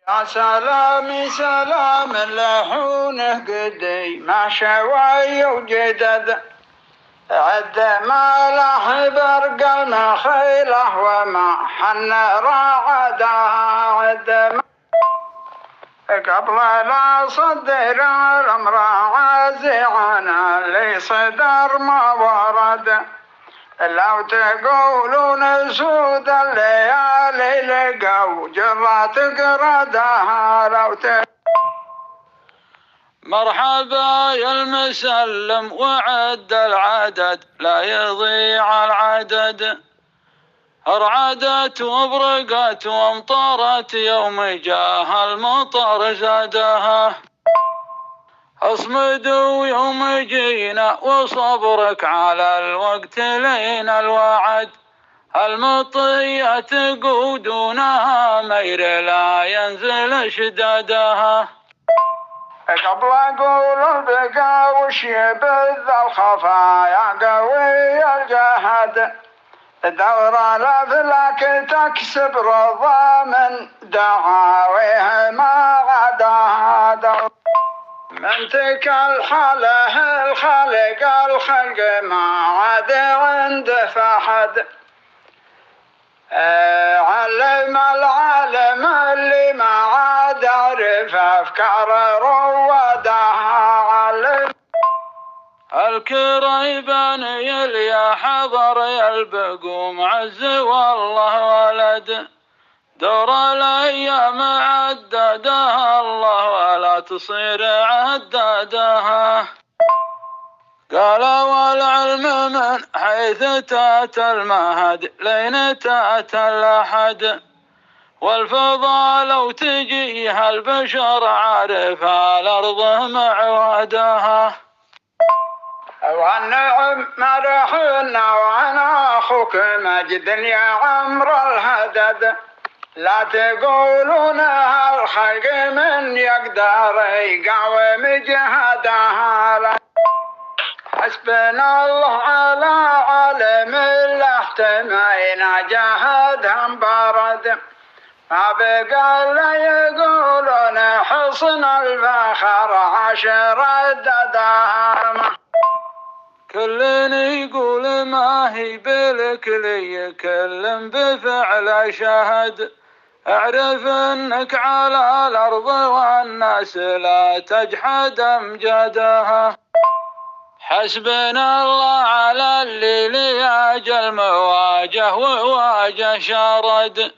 يا سلام سلام لحونه قدي ما شوي وجدد عد ما له برق المخيله وما حن راعدها عد قبل لا صدر الامر عازعنا اللي صدر ما ورد لو تقولون سود الليالي لقوا جرات قردها لو مرحبا يا المسلم وعد العدد لا يضيع العدد ارعدت وبرقت وامطرت يوم جاه المطر زادها اصمدوا يوم جينا وصبرك على الوقت لين الوعد المطية تقودونها مير لا ينزل شدادها قبل اقول البقا وش يبذ الخفايا قوي الجهد دور الافلاك تكسب رضا من دعاويه ما غداها دور منتك الحاله الخلق ما عاد عنده فحد علم العالم اللي ما عاد عرف افكار روادها علم الكريبان يا حضر يلبقوا معز والله ولد دور الايام عددها الله ولا تصير عددها قال والعلم من حيث تات المهد لين تات الاحد والفضاء لو تجيها البشر عارفها الارض معودها والنعم مرحنا وانا اخوك مجد يا عمر الهدد لا تقولون الخلق من يقدر يقاوم جهدها حسبنا الله على عالم الله احتمينا جهدهم برد ما بقى الا يقولون حصن الفخر عشر الددام كل يقول ما هي بالكلي كل بفعل شهد اعرف انك على الارض والناس لا تجحد امجادها حسبنا الله على اللي لأجل مواجه وواجه شرد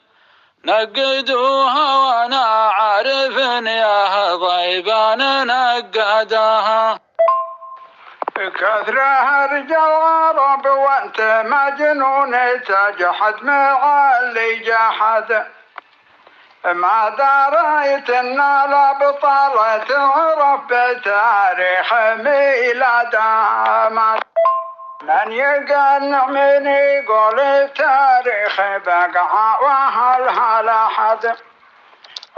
نقدوها وانا عارف يا ضيبان نقدها كثرها رجال عرب وانت مجنون تجحد مع اللي جحد ما دريت ان الابطال تعرف بتاريخ ميلادها من يقنع من يقول التاريخ بقع وهلها لحد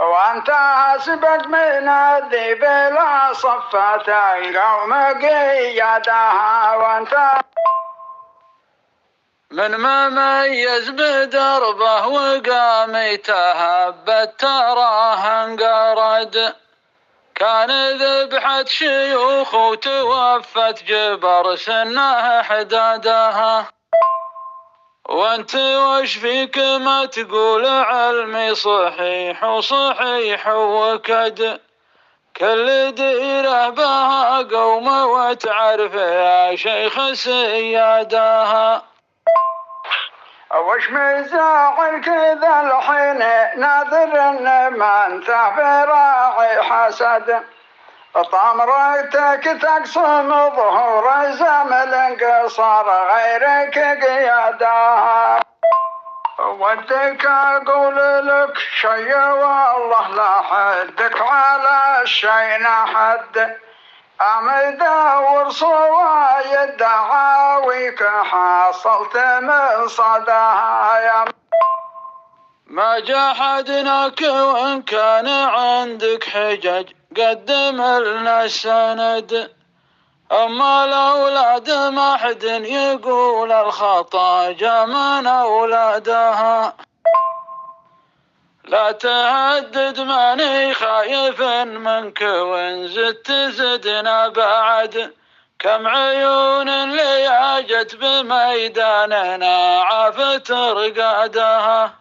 وانت اسبق من الذي بلا صفة القوم قيادها وانت من ما ميز بدربه وقام يتهبت تراه انقرد كان ذبحت شيوخ وتوفت جبر سنه حدادها وانت وش فيك ما تقول علمي صحيح وصحيح وكد كل ديره بها قوم وتعرف يا شيخ سيادها وش مزاعل كذا الحين ناظر ان ما انت براعي حسد طمرتك تقسم ظهور زمل قصر غيرك قيادها ودك اقول لك شي والله لا حدك على الشي حد أمدور صوايد دعاويك حصلت من صدايا ما جحدناك وإن كان عندك حجج قدم لنا السند أما الأولاد ما حد يقول الخطا جاء من أولادها لا تهدد ماني خايف منك وإن زدت زدنا بعد. كم عيون لياجت بميداننا عافت رقادها